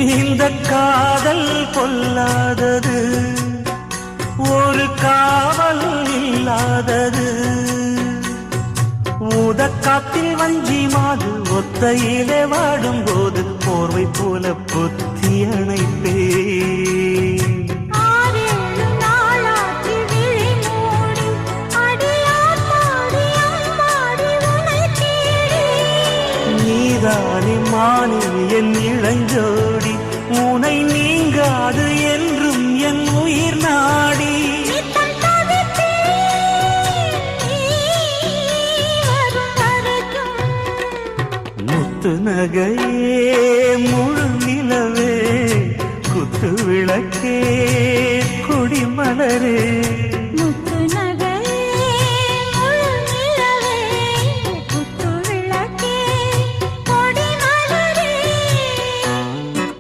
இந்த காதல் கொல்லாதது, ஒரு காவல் இல்லாதது. ஊதக்காத்தில் வஞ்சி மாது ஒத்தையிலே வாடும் போது போர்வை போல பொத்தி அணைப்பே. நீதானே மானே என் இளஞ்சோடி, உனை நீங்காது என்றும் என் உயிர் நாடி. முத்து நகையே